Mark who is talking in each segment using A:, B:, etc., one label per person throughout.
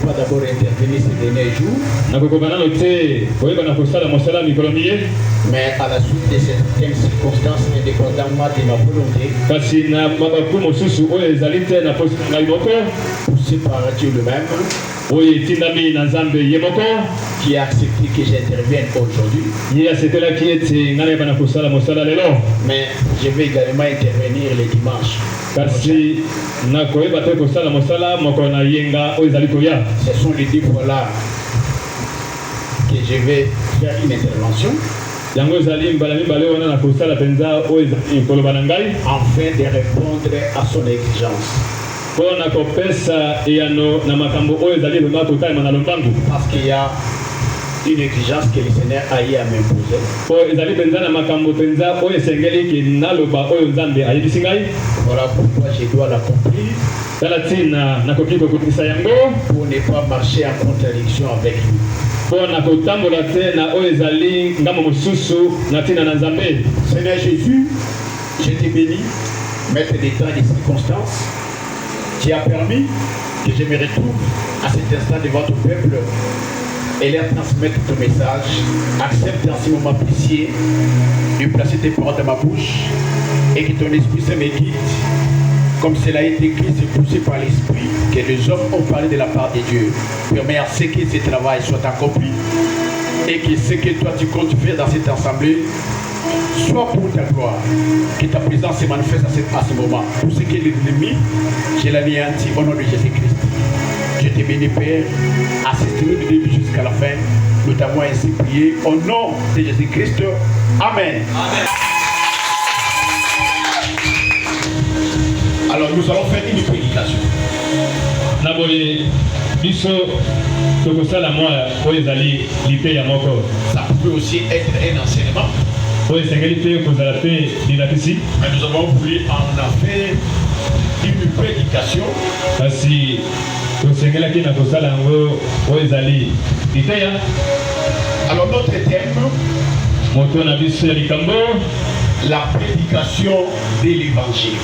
A: pas d'abord intervenir ces derniers jours, mais à la suite de certaines circonstances, indépendamment de ma volonté, poussé par Dieu lui-même, qui a accepté que j'intervienne aujourd'hui. Mais je vais également intervenir les dimanches. Ce sont les 2 fois-là que je vais faire une intervention afin de répondre à son exigence. Parce qu'il y a une exigence que le Seigneur a eu à m'imposer. Voilà pourquoi je dois l'accomplir, pour ne pas marcher en contradiction avec lui. Seigneur Jésus, je te bénis, maître des temps et des circonstances, qui a permis que je me retrouve à cet instant devant ton peuple et leur transmettre ton message. Accepte en ce moment précieux de placer tes paroles dans ma bouche et que ton Esprit Saint me guide. Comme cela a été écrit, c'est poussé par l'Esprit que les hommes ont parlé de la part de Dieu. Permets à ce que ce travail soit accompli et que ce que toi tu comptes faire dans cette assemblée soit pour ta gloire. Que ta présence se manifeste à ce moment. Tout ce qui est l'ennemi, je l'anéantis au nom de Jésus-Christ. Je te bénis, Père. Assiste-nous du début jusqu'à la fin. Nous t'avons ainsi prié au nom de Jésus-Christ. Amen. Amen. Alors nous allons faire une prédication. Ça peut aussi être un enseignement. Mais nous avons voulu en faire une prédication. Alors notre thème, la prédication de l'évangile.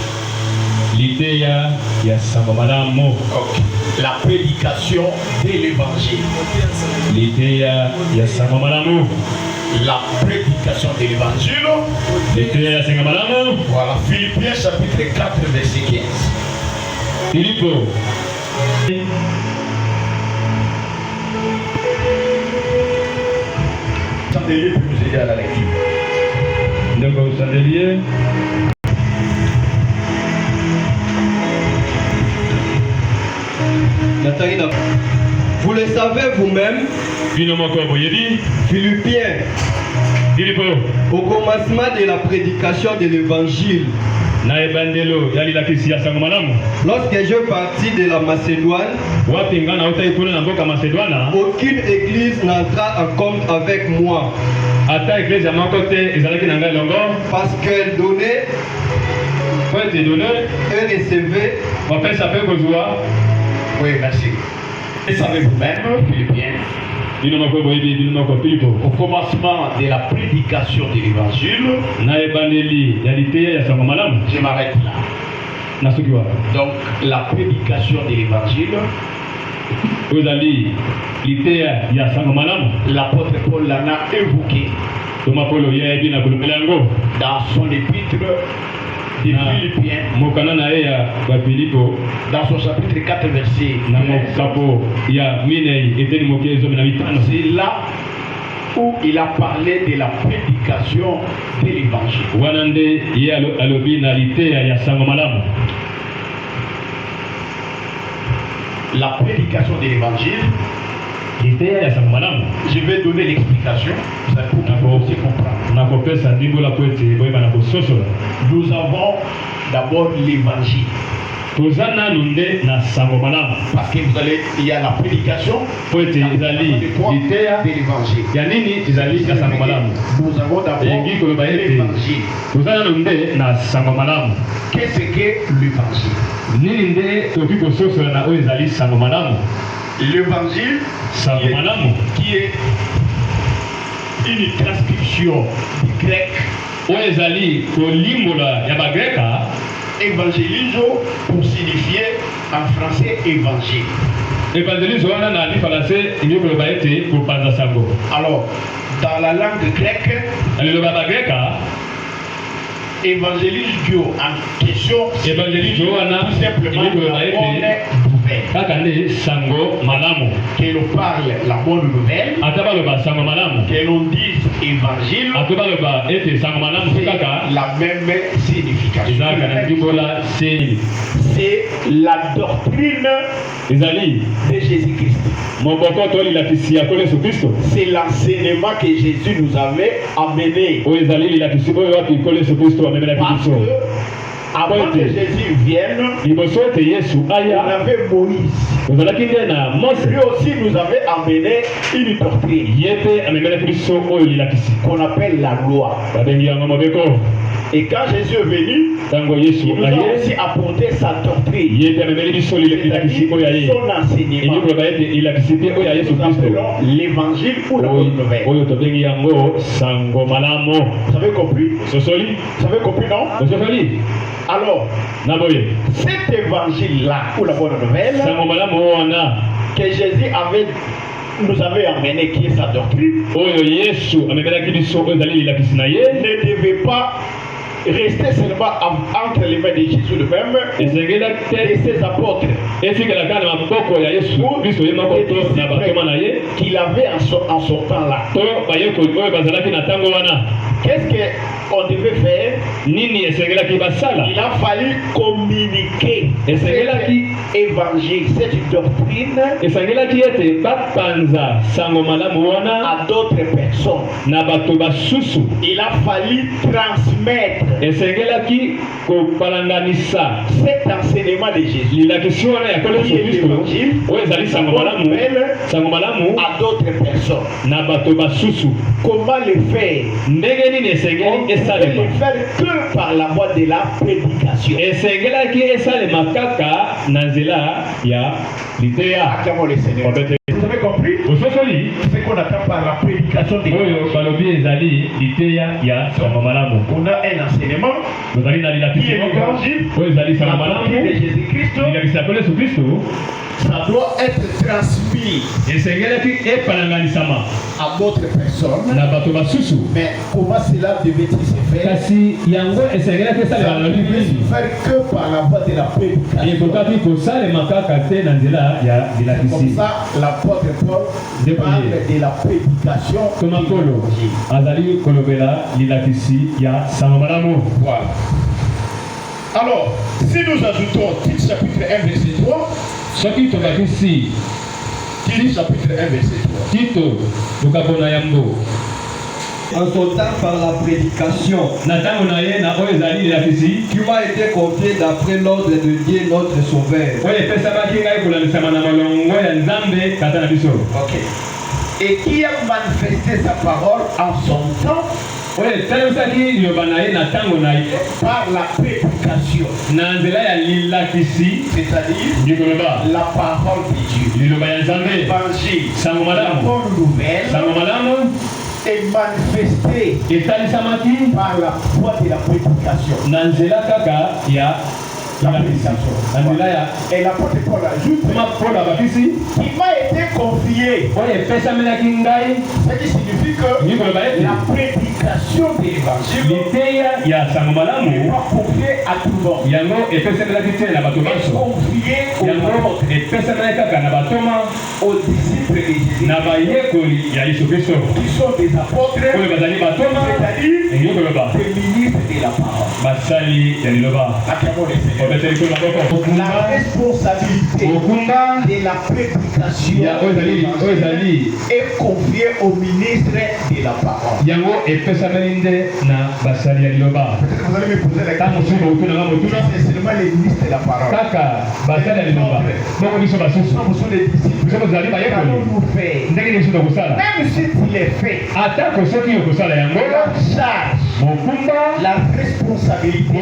B: Okay.
A: La prédication de l'évangile. La prédication de l'évangile. Voilà, Philippiens chapitre 4 verset 15.
B: Philippo.
A: Chandelier peut nous aider à la lecture.
B: Donc, chandelier.
C: Vous le savez vous-même, Philippiens, au commencement de la prédication de l'évangile, lorsque je partis de la Macédoine, aucune église n'entra en compte avec moi, parce qu'elle donnait et recevait.
A: Oui, merci. Et savez vous-même, Philippiens, au commencement de la prédication de l'évangile, je m'arrête là. Donc, la prédication de l'évangile, l'apôtre Paul l'en a évoqué dans son épître des Philippiens, dans son chapitre 4 verset 13, c'est là où il a parlé de la prédication de l'évangile. La prédication de l'évangile, je vais donner l'explication, ça pour que vous puissiez comprendre. Nous avons d'abord l'évangile. Parce que vous allez, il y a la prédication de l'évangile. Nous avons d'abord l'évangile. Qu'est-ce que l'évangile? L'évangile qui est une transcription du grec évangéliso pour signifier en français évangile.
B: évangéliste wana na li français il ko ba ete ko panza sango.
A: Alors, dans la langue grecque,
B: Le baba greka
A: évangéliste Dieu en question,
B: évangéliste wana
A: simplement
B: il ko ba
A: la bonne
B: ete
A: nouvelle.
B: kaka nde sango malamu.
A: Que l'on parle la bonne nouvelle,
B: Ata baloba sango malamu.
A: que l'on dise évangile,
B: Ata baloba ete sango malamu
A: c'est
B: kaka
A: la même signification.
B: ezalaka na ndimbola seni.
A: C'est la doctrine
B: Ezali
A: de Jésus-Christ.
B: moboko to lilakisi ya Yesu Kristo.
A: C'est l'enseignement que Jésus nous avait amené.
B: Oyo ezali lilakisi oyo wapi Yesu Kristo amemelaki
A: Parce
B: biso.
A: que avant que Jésus vienne,
B: Liboso ete Yesu
A: on
B: aya
A: avait Moïse.
B: ozalaki nde na Mose.
A: Lui aussi nous avait amené une doctrine
B: Ye mpe amemelaki biso oyo lilakisi
A: qu'on appelle la loi.
B: babengi yango mobeko.
A: Et quand Jésus est venu,
B: Ntango Yesu
A: il nous a aussi
B: aye
A: apporté sa doctrine,
B: ye mpe amemeli biso lilakisi oyo aye.
A: son enseignement.
B: Elingi koloba ete lilakisi mpe oyo ya Yesu
A: Nous
B: Kristo
A: appelons l'évangile ou la bonne nouvelle.
B: oyo tobengi yango sango malamu.
A: Vous avez compris?
B: Ososoli
A: Vous avez compris, non?
B: ososoli
A: Alors,
B: na boye
A: cet évangile-là, ou la bonne nouvelle,
B: sango malamu wana
A: que Jésus nous avait amené, qui est sa doctrine,
B: oyo Yesu amemelaki biso oyo ezali lilakisi na ye
A: ne devait pas rester seulement entre les mains de Jésus lui-même
B: esengelaki
A: et
B: te
A: ses apôtres,
B: etikala kaka na maboko ya Yesu Kristo ye moko to na batoma na ye
A: qu'il avait en son temps-là.
B: to bayekoli oyo bazalaki na ntango wana.
A: Qu'est-ce qu'on devait faire?
B: Nini esengelaki basala?
A: Il a fallu communiquer
B: Et c'est
A: cet
B: là qui-
A: évangile, cette doctrine
B: esengelaki ete bapanza sango malamu wana
A: à d'autres personnes.
B: na bato basusu.
A: Il a fallu transmettre
B: Esengelaki kopalanganisa
A: cet enseignement de Jésus
B: lilakisi wana ya Yesu Kristo oyo ezali sango malamu
A: à d'autres personnes.
B: na bato basusu.
A: Comment le faire?
B: Ndenge nini
A: On
B: esengeli
A: ne peut
B: esalema?
A: le faire que par la voie de la prédication.
B: Esengelaki esalema kaka na nzela ya liteya.
A: Acclamons le Seigneur. Vous avez compris?
B: Ososoli
A: Ce qu'on attend par la prédication de
B: oyo balobi ezali liteya ya sango malamu.
A: On a un enseignement
B: Tozali na lilakisi moko oyo ezali sango
A: la doctrine de
B: malamu
A: Jésus-Christ.
B: lilakisi ya Yesu Kristo
A: Ça doit être transmis
B: esengelaki epalanganisama
A: à d'autres personnes.
B: na bato basusu.
A: Mais comment cela devait-il se faire?
B: Kasi yango esengelaki esalema
A: Ça
B: na
A: ne pouvait
B: loliki
A: se faire que par la voie de la prédication.
B: ekokaki kosalema kaka te na nzela ya
A: Comme
B: lilakisi.
A: ça, l'apôtre Paul
B: Dépouillé.
A: parle de la prédication.
B: Toma
A: de
B: kolo
A: l'Évangile.
B: azali kolobela lilakisi ya sango malamu.
A: Voilà. Alors, si nous ajoutons Tite chapitre 1, verset 3,
B: Soki tokakisi
A: Tite chapitre 1, verset 3.
B: Tito tokabona yango
C: En son temps par la prédication
B: na ntango na ye na oyo ezali lilakisi
C: qui m'a été confiée d'après l'ordre de Dieu notre Sauveur.
B: oyo epesamaki ngai kolalisama na molongo ya Nzambe kata na biso
A: Ok. Et qui a manifesté sa parole en son temps
B: oyo etalemisaki liloba na ye na ntango na ye
A: par la prédication,
B: na nzela ya lilakisi
A: c'est-à-dire
B: likoloba
A: la parole de Dieu.
B: liloba ya Nzambe
A: L'évangile,
B: sango
A: la
B: malamu
A: bonne nouvelle,
B: sango malamu
A: est manifestée
B: etalisamaki
A: par la voie de la prédication.
B: na nzela kaka ya
A: La
B: lilakisi
A: prédication.
B: na nzela ya
A: Et l'apôtre Paul ajoute
B: kuma Paul abakisi
A: qui m'a été confié,
B: oyo epesamelaki ngai
A: ce qui signifie que
B: likoloba ete
A: la prédication de l'évangile
B: liteya ya sango
A: n'est
B: malamu
A: pas confiée à tout le monde.
B: yango epesamelaki te na bato
A: Elle est
B: nyonso
A: confiée aux
B: yango
A: apôtres,
B: epesamelaki kaka na batoma
A: aux disciples de Jésus,
B: na bayekoli ya Yesu Kristo
A: qui sont des apôtres,
B: oyo bazali batoma
A: c'est-à-dire
B: elingi koloba
A: des ministres de la parole.
B: basali ya liloba
A: Acclamons le Seigneur.
B: obete likolo na boko
A: La responsabilité
B: okumba
A: de la prédication
B: ya oyo ezali
A: est confiée au ministre de la parole.
B: yango epesameli nde na basali ya liloba.
A: Peut-être que vous allez me poser la
B: Ntango
A: question.
B: mosusu bokutuna nga motuna
A: C'est seulement les ministres de la parole.
B: kaka basali ya liloba bongo biso basusu
A: Nous sommes des disciples.
B: biso bozali bayekoli
A: Qu'allons-nous faire?
B: ndenge nini biso tokosala
A: Même si tu les fais,
B: atako soki okosala yango
A: la charge,
B: mokumba
A: la responsabilité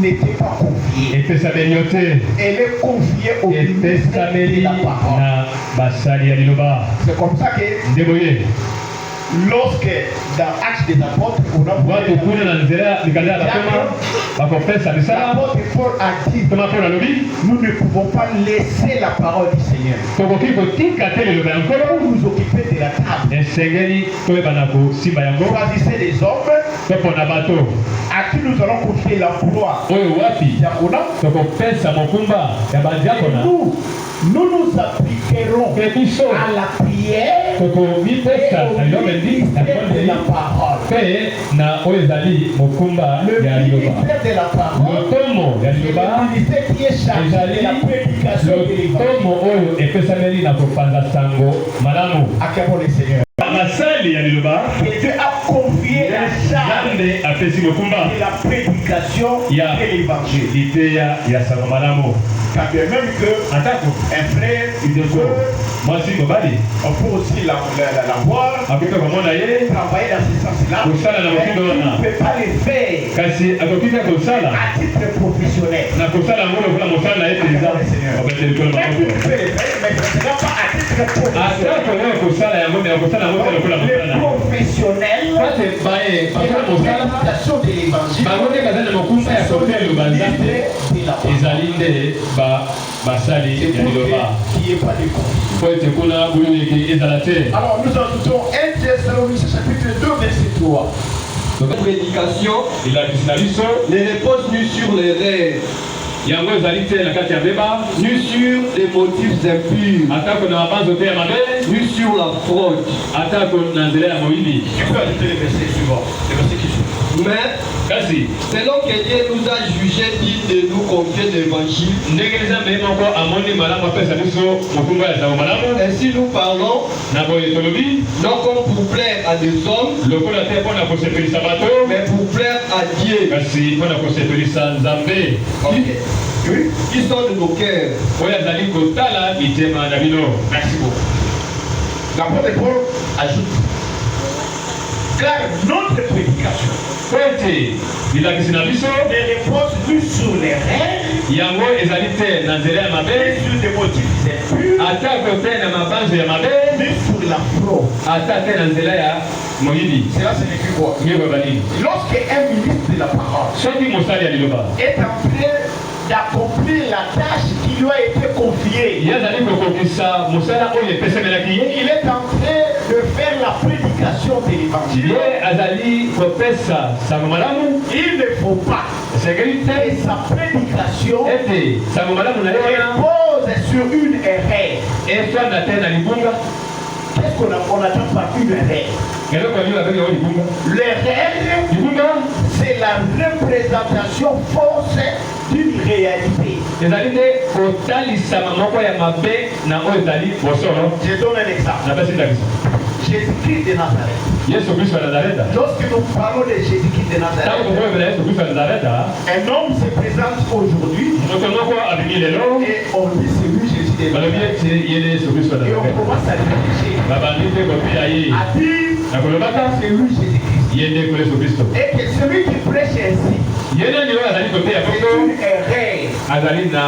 A: n'était pas confiée.
B: epesameli yo te
A: Elle est confiée au ministre de la
B: epesameli
A: parole.
B: na basali ya liloba.
A: C'est comme ça que
B: nde boye
A: Lorsque dans Actes des Apôtres, on a
B: watu kuna na nzela nikalia bakoma bakopesa bisala
A: l'apôtre Paul a dit,
B: kama Paulo alobi
A: nous ne pouvons pas laisser la parole du Seigneur
B: tokoki kotika te liloba ya nkolo
A: pour nous occuper de la table.
B: esengeli toyebana kosimba yango
A: Choisissez les hommes
B: topona bato
A: à qui nous allons confier l'emploi.
B: oyo wapi
A: Diaconat.
B: tokopesa mokumba ya
A: Et
B: badiakona
A: nous appliquerons
B: mpe biso
A: à la prière
B: tokomipesa
A: et
B: na
A: au
B: liloba endi na
A: ministère de
B: libondeli
A: la parole.
B: mpe na oyo ezali mokumba
A: Le
B: ya liloba
A: ministère de la parole,
B: lotomo ya
A: c'est
B: liloba
A: le ministère qui est chargé
B: ezali
A: de la prédication de l'évangile.
B: lotomo oyo epesameli na kopanza sango malamu
A: Acclamons le Seigneur.
B: basali ya liloba
A: Et Dieu a confié la charge
B: nzambe apesi mokumba
A: de la prédication
B: ya
A: de l'évangile.
B: liteya ya sango malamu
A: Quand bien même que
B: atako
A: un frère, une
B: ideko
A: sœur,
B: mwasi mobali
A: on peut aussi la voir,
B: akoki komona ye
A: travailler dans ce sens-là,
B: kosala na
A: mais
B: mokindo
A: il
B: wana
A: ne peut pas le faire
B: kasi akoki te kosala
A: à titre professionnel.
B: na kosala yango lokola mosala na ye penza obete likolo
A: Même il
B: maboko
A: peut le faire, mais ce ne sera pas à titre professionnel.
B: atako oyo kosala yango me akosala yango te lokola mosala
A: Le
B: na ye
A: professionnel
B: pate baye
A: et
B: basala
A: la
B: mosala
A: prédication de l'évangile
B: bango nde baza na mokumba ya
A: sont
B: kotia
A: les
B: liloba
A: ministres
B: nzambe
A: de la parole.
B: ezali nde basali
A: Et
B: ya
A: pour
B: liloba
A: qu'il n'y ait pas de conflit.
B: po ete kuna boyoki ezala te
A: Alors nous ajoutons 1 Thessaloniciens chapitre 2 verset 3.
C: La prédication
B: elakisi na biso
C: ne repose ni sur les rêves,
B: yango ezali te na kati ya mbeba
C: ni sur des motifs impurs,
B: atako na mabanzo te ya mabe
C: ni sur la fraude.
B: atako na nzela ya moyibi
A: Tu peux ajouter le verset suivant, le verset qui suit.
C: Mais
B: kasi
C: selon que Dieu nous a jugé digne de nous confier l'évangile,
B: ndenge nzambe ye moko amoni malamu apesa biso mokumba ya sango malamu
C: ainsi nous parlons,
B: na boye tolobi
C: non comme pour plaire à des hommes,
B: lokola te mpo na kosepelisa bato
C: mais pour plaire à Dieu,
B: kasi mpo na kosepelisa nzambe
A: Oui.
C: qui sont de nos cœurs.
B: oyo azali kotala mitema na bino.
A: Merci beaucoup. L'apôtre Paul ajoute, car notre prédication
B: po ete bilakisi na biso
A: ne repose plus sur les rêves,
B: yango ezali te na nzela ya mabe
A: ni sur des motifs impurs,
B: atako te na mabanzo ya mabe
A: ni sur la fraude.
B: ata te na nzela ya moyibi
A: Cela signifie quoi?
B: ngeko banini
A: Lorsqu'un ministre de la parole
B: soki mosali ya liloba
A: est en train d'accomplir la tâche qui lui a été confiée,
B: ye azali kokokisa mosala oyo epesamelaki ye
A: il est en train de faire la prédication de l'évangile.
B: ye azali kopesa sango malamu
A: Il ne faut pas
B: esengeli
A: que
B: te
A: sa prédication
B: ete sango malamu na ye wana
A: repose sur une erreur.
B: efanda te na libunga
A: Qu'est-ce qu'on attend par une erreur?
B: eloko nini babengi yango libunga
A: L'erreur,
B: libunga
A: c'est la représentation fausse d'une réalité.
B: ezali te kotalisama moko ya mabe na oyo ezali bosolo.
A: Je donne un exemple.
B: napesi ndakisa
A: Jésus-Christ de Nazareth.
B: yesu kristo ya nazareta
A: Lorsque nous parlons de Jésus-Christ de
B: ntango
A: Nazareth,
B: tokoyebela yesu kristo ya nazareta
A: un homme se présente aujourd'hui
B: moto moko abimi lelo
A: et on dit c'est lui Jésus de
B: balobi
A: Nazareth.
B: ete ye nde yesu kristo ya
A: Et on
B: nazareta
A: commence à réfléchir,
B: babandi te kopia ye
A: à dire
B: na kolobaka
A: c'est lui Jésus-Christ.
B: ye nde ko yesu kristo
A: Et que celui qui prêche ainsi,
B: ye nde oyo azali koteya
A: c'est
B: bongo
A: une erreur.
B: azali na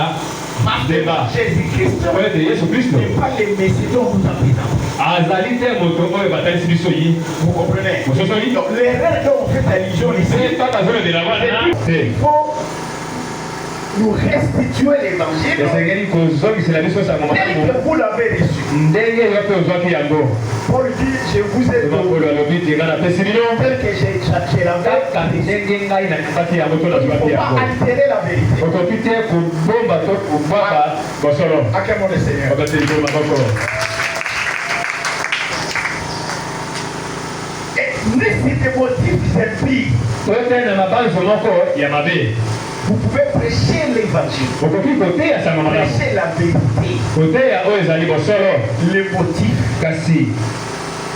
A: Parce que
B: débat
A: Jésus-Christ
B: po ete yesu kristo
A: n'est pas le Messie dont vous avez présenté.
B: azali te moto oyo batalisi biso ye
A: Vous comprenez?
B: mososoli
A: Donc l'erreur dont on fait allusion ici,
B: se pa bazolobela wana te
A: il faut nous restituer l'évangile
B: esengeli kozongisela biso sango
A: tel
B: malamu
A: que vous l'avez reçu.
B: ndenge yo mpe ozwaki yango
A: Paul dit, je vous ai
B: makolo
A: donné
B: alobi te ngai napesi bino
A: tel que j'ai l'avais
B: kaka ndenge ngai napesi yango to
A: Il ne
B: nazwaki
A: faut
B: yango
A: pas altérer la vérité.
B: okoki te kobomba to kobwaka bosolo
A: Acclamons le Seigneur.
B: obete likolo maboko
A: Et ni si des motifs impies,
B: to te na mabanzo moko ya mabe
A: vous pouvez prêcher l'évangile,
B: okoki koteya sango malamu
A: prêcher la vérité.
B: koteya oyo ezali bosolo
A: Les motifs
B: kasi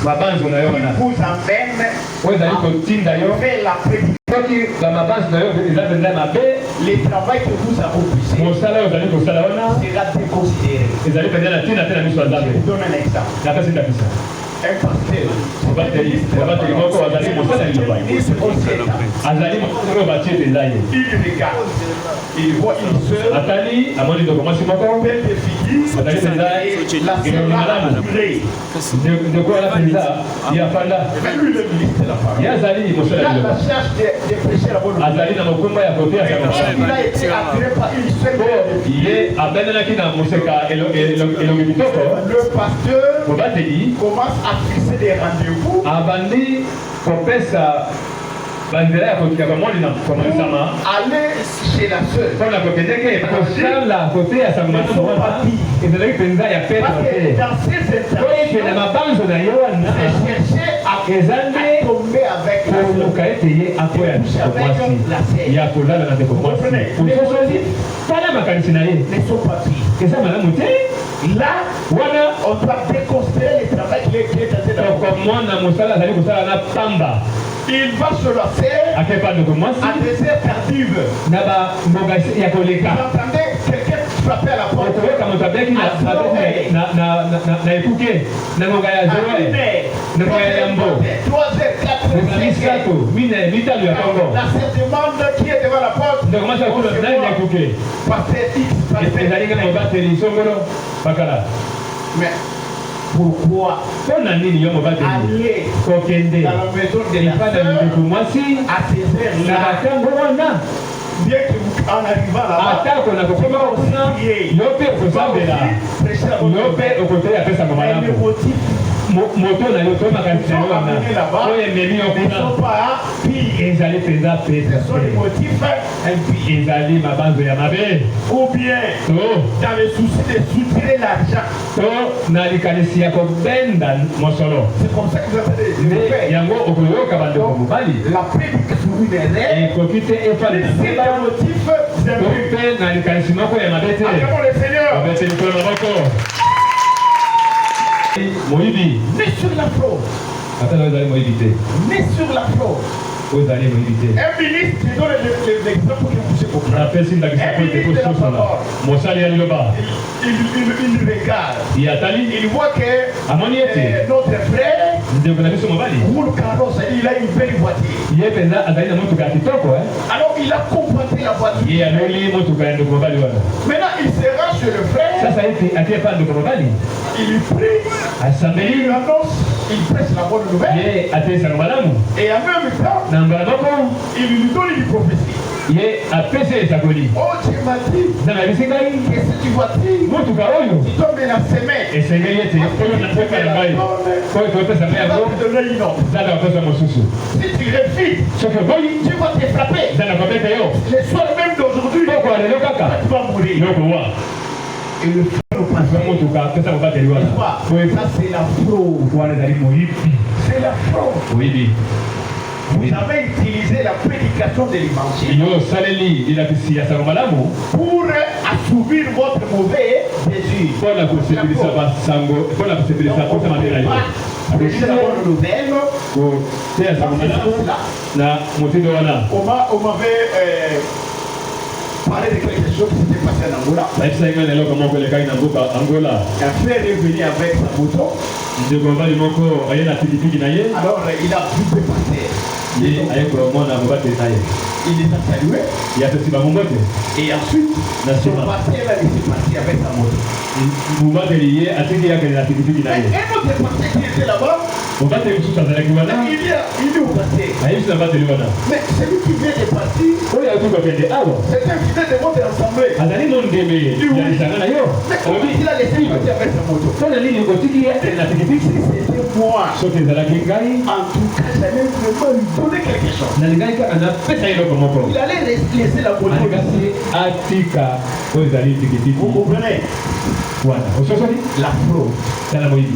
B: mabanzo na yo
A: qui
B: wana
A: vous amènent
B: oyo ezali kotinda yo
A: à faire la prédication.
B: soki bamabanzo na yo eza mpenza mabe
A: Le travail que vous accomplissez
B: mosala oyo ozali kosala wana
A: sera déconsidéré.
B: ezali mpenza na ntina te na miso ya
A: Je
B: nzambe
A: vous donne un exemple.
B: napesi ndakisa
A: un pasteur.
B: Babateli moko azali mosala liloba. Azali moko batie penzaye.
A: Il regarde. Il voit une sœur.
B: Atali amoni ndoko mwasi moko.
A: Belle de figure.
B: Azali penzaye.
A: La sœur malamu.
B: Ndoko ala penza ya fanda.
A: Mais lui le ministre de la parole.
B: Ya azali mosala
A: Il a
B: liloba.
A: la charge de prêcher la bonne nouvelle.
B: Azali na mokumba ya kote ya
A: Il a été attiré par une seule
B: ye abenelaki na moseka elongi kitoko.
A: Le pasteur
B: Mobateli
A: commence à fixer des rendez-vous.
B: abandi kopesa banzela ya kotika bamoni na komanisama
A: aller chez la sœur.
B: mpona kokendeke kosala kote ya sangomanama wana ezalaki mpenza ya petre
A: Parce que
B: te
A: dans ces
B: po ete na
A: intentions,
B: mabanzo na ye wana
A: c'est chercher
B: eza
A: à
B: nde
A: tomber avec la sœur.
B: koluka ete ye akoya ndeko mwasi ya kolala na ndeko mwasi mosusu tala makanisi na ye
A: Ne sont pas pires.
B: eza malamu te
A: Là,
B: wana
A: on doit déconsidérer le travail qu'il est tenté d'avoir.
B: tokomona mosala azali kosala na pamba
A: Il va se lancer
B: akepa ndeko mwasi
A: à des heures tardives.
B: na bamboka ya
A: Vous
B: koleka
A: entendez quelqu'un frapper à la porte.
B: okoyoka moto abeki na ekuke na ngonga ya
A: À 1
B: zoe
A: heure,
B: na ngonga ya yambo
A: 3 heures, 4
B: ngonga
A: heures, 5
B: misato
A: heures.
B: mine mitano ya kongo
A: La sœur demande qui est devant la porte.
B: ndeko mwasi akolo nani na ekuke
A: Pasteur X, pasteur
B: ezali nga mobateli songolo bakala
A: Mais pourquoi
B: mpo na nini yo mobateli
A: aller
B: kokende
A: dans la maison de la
B: epa na
A: sœur
B: ndeko mwasi
A: à ces
B: na
A: heures-là?
B: batango wana
A: Bien que en arrivant là-bas,
B: atako na kokoma kuna yo mpe okosambela
A: prêcher la bonne
B: yo mpe
A: nouvelle.
B: okoteya apesa
A: Mais le
B: malamu
A: motif
B: moto na yo to makanisi na yo wana oyo ememi yo
A: ne
B: kuna
A: sont pas pires.
B: ezali mpenza
A: Ce sont des
B: pete
A: motifs impies.
B: ezali mabanzo ya mabe
A: Ou bien
B: to
A: dans le souci de soutirer l'argent.
B: to na likanisi ya kobenda mosolo
A: C'est comme ça que vous avez
B: nde
A: fait.
B: yango okoyoka bandeko
A: Donc,
B: mobali
A: la prédication lunaire,
B: ekoki te efali na
A: c'est
B: mbeba
A: un motif
B: to
A: impie.
B: mpe na likanisi moko ya mabe te
A: Acclamons le Seigneur.
B: babete likolo maboko moyibi
A: Né sur la fraude.
B: ata na ezali moyibi te
A: Né sur la fraude.
B: oyo ezali moyibi te
A: Un ministre, je donne l'exemple pour que vous puissiez comprendre.
B: napesi ndakisa po ete kososala mosali ya liloba
A: Il regarde.
B: ye atali
A: Il voit que
B: amoni ete
A: notre frère
B: ndeko na biso mobali
A: roule carrosse, il a une belle voiture.
B: ye mpenza azali na motuka ya kitoko
A: Alors il a combattu la voiture.
B: ye aloli motuka ya ndeko mobali wana
A: Maintenant il se rend chez le frère,
B: sasa ete atie pa ndeko mobali
A: il lui prie, il
B: asambeli
A: lui annonce, il prêche la bonne nouvelle.
B: ye atesaka malamu
A: Et en même temps,
B: na mbala moko
A: il lui donne une prophétie.
B: ye apesi esakoli
A: Oh, tu m'as dit
B: nzambe ayebisi ngai
A: que cette voiture,
B: motuka oyo
A: tu tombes dans ses mains.
B: esengeli ete oyo napepa na ngai oyo topesa ngai
A: Il va
B: yango
A: te donner une autre.
B: nzambe apesa mosusu
A: Si tu refuses,
B: soki oboyi
A: tu vas te frapper.
B: nzambe akobeta yo
A: Le soir même d'aujourd'hui,
B: poko lelo kaka
A: tu vas mourir.
B: yokowa
A: Et le frère au
B: azwa
A: passé,
B: motuka apesa mobateli wana
A: ça c'est la fraude.
B: wana ezali moyibi
A: C'est la fraude.
B: moyibi
A: Vous avez utilisé la prédication de l'évangile
B: yo osaleli elakisi ya sango malamu
A: pour assouvir votre mauvais désir.
B: mpona kosepelisa basango mpona kosepelisa posa mabe na yo
A: Prêcher la bonne nouvelle.
B: koteya sango
A: Dans ce
B: malamu
A: sens-là,
B: na motindo wana
A: on m'avait parlé de quelque chose qui s'était passé en Angola.
B: bayebisaki ngai na eloko moko elekaki na mboka angola
A: Un frère est venu avec sa moto.
B: ndeko mobali moko aye na pikipiki na ye
A: Alors il a vu le pasteur.
B: ye aye komona mobateli na ye
A: Il les a salués.
B: ye apesi bango mbote
A: Et ensuite,
B: Na
A: son
B: sima.
A: pasteur a laissé partir avec sa moto.
B: mobateli ye atiki ye akende na pikipiki na ye
A: Un autre pasteur qui était là-bas,
B: mobateli mosusu azalaki wana
A: il dit au pasteur,
B: ayebisi na bateli wana
A: mais celui qui vient de partir,
B: oyo auti kokende awa
A: c'est un qui vient de votre assemblée.
B: azali mondeme ya lisanga na yo
A: Mais comment il a laissé partir avec sa moto?
B: mpona nini otiki ye akende na pikipiki
A: C'était moi.
B: soki ezalaki ngai
A: En tout cas, j'allais vraiment lui donner quelque chose.
B: nalingai kaka napesa ye eloko moko
A: Il allait laisser la moto.
B: alikasi atika oyo ezali pikipiki
A: Vous comprenez?
B: wana ososoki
A: La fraude.
B: tala moyibi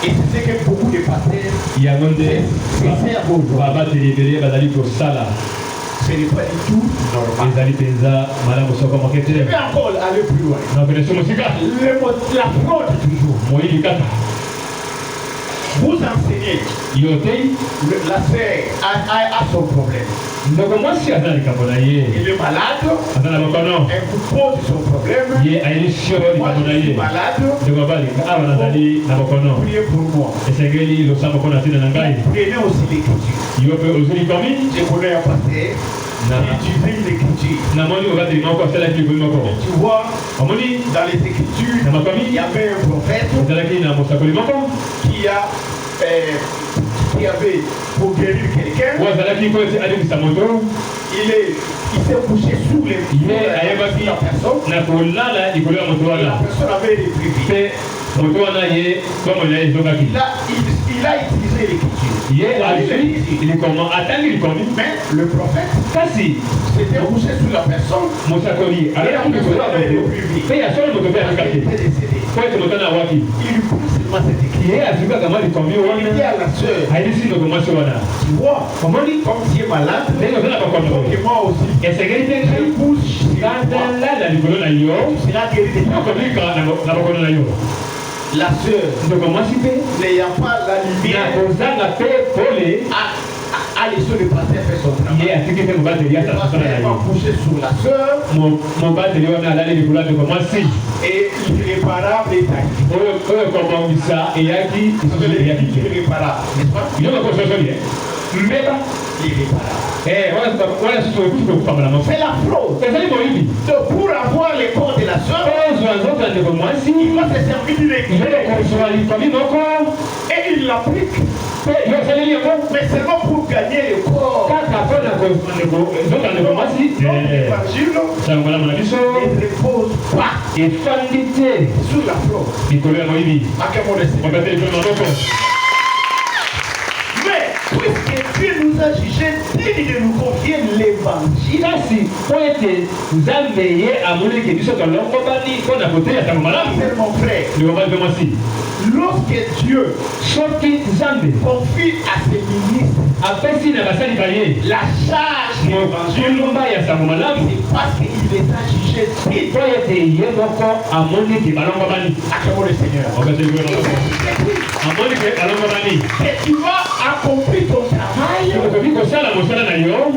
A: Et c'est ce que beaucoup de pasteurs,
B: yango nde
A: c'est à vos joies.
B: babateli ebele bazali kosala
A: Ce n'est pas du tout normal.
B: ezali mpenza malamu soko moke te
A: Je vais encore aller plus loin.
B: nakende so mosika
A: La fraude toujours.
B: moyibi kaka
A: Vous enseignez. La sœur a son problème. Il est malade. Elle vous pose son problème. Moi, je suis malade. Priez pour moi. Prenez aussi l'écriture. Je connais un pasteur. Tu vis l'écriture. Tu vois, dans les écritures, il y avait un prophète qui avait pour guérir quelqu'un. Il s'est couché sous les pieds de la personne. Et la personne avait repris. Il a utilisé l'écriture. Mais le prophète s'était couché sous la personne. Et la personne avait repris. Il était décédé. Il lui prend seulement cette écriture. Il dit à la sœur, tu vois, comme tu es malade, et moi aussi, je pousse chez moi, tu seras guéri de toi. La sœur, n'ayant pas la lumière, a laissé le pasteur faire son travail. Le pasteur va coucher sur la sœur. Et l'irréparable est acquis. L'irréparable, n'est-ce pas? L'irréparable. C'est la fraude. Donc pour avoir les corps de la sœur, il va se servir d'une écriture. Et il l'applique. Mais seulement pour gagner le corps. Donc l'évangile ne repose pas sur la fraude. Mais puisque Dieu nous a jugé digne de nous confier l'évangile, c'est mon frère. Lorsque Dieu confie à ses ministres la charge de l'évangile, c'est parce qu'il les a jugés dignes. Acclamons le Seigneur. Et tu vas accomplir ton travail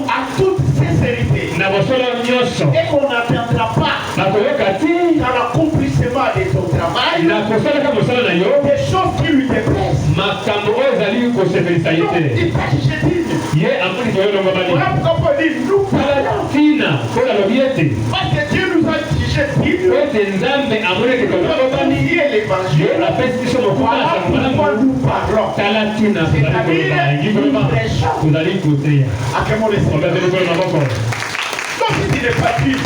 A: à toute sincérité. Et qu'on n'attendra pas dans l'accomplissement de ton travail des choses qui lui déplaisent. Donc il t'a jugé digne. Voilà pourquoi on dit nous parlons. Parce que Dieu nous a jugé digne. Confier l'évangile. Voilà pourquoi nous parlons. C'est-à-dire nous prêchons. Acclamons le Seigneur. Donc si tu n'es pas digne,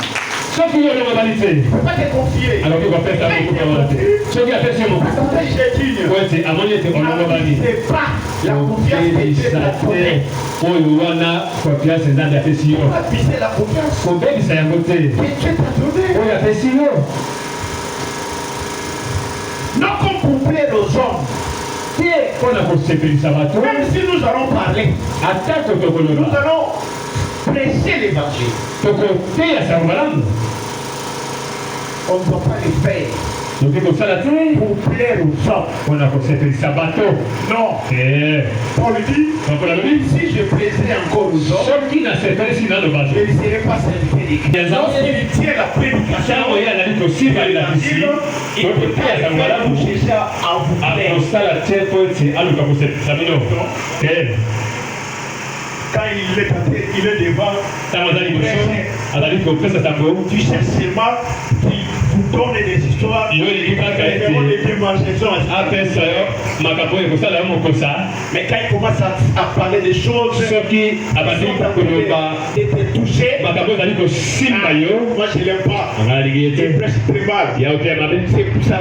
A: ne peux pas te confier.
B: Alors que va faire ça beaucoup de ce qui a fait c'est mon
A: c'est pas la confiance que Dieu t'a donnée. Pas pisser la confiance que Dieu t'a donnée. Non comme pour plaire aux hommes. Même si nous allons parler, nous allons prêcher l'évangile. On ne doit pas le faire pour plaire aux hommes. Non. Paul dit, si je plaiserais encore aux hommes, je ne serais pas serviteur de Christ. Lorsqu'il tient la prédication, il peut pas vous chercher à vous plaire. Quand il est devant, tu cherches seulement qu'il vous donne des histoires, des démangeaisons. Mais quand il commence à parler des choses qui étaient touchées, moi je ne l'aime pas. Il prêche très mal. C'est pour ça.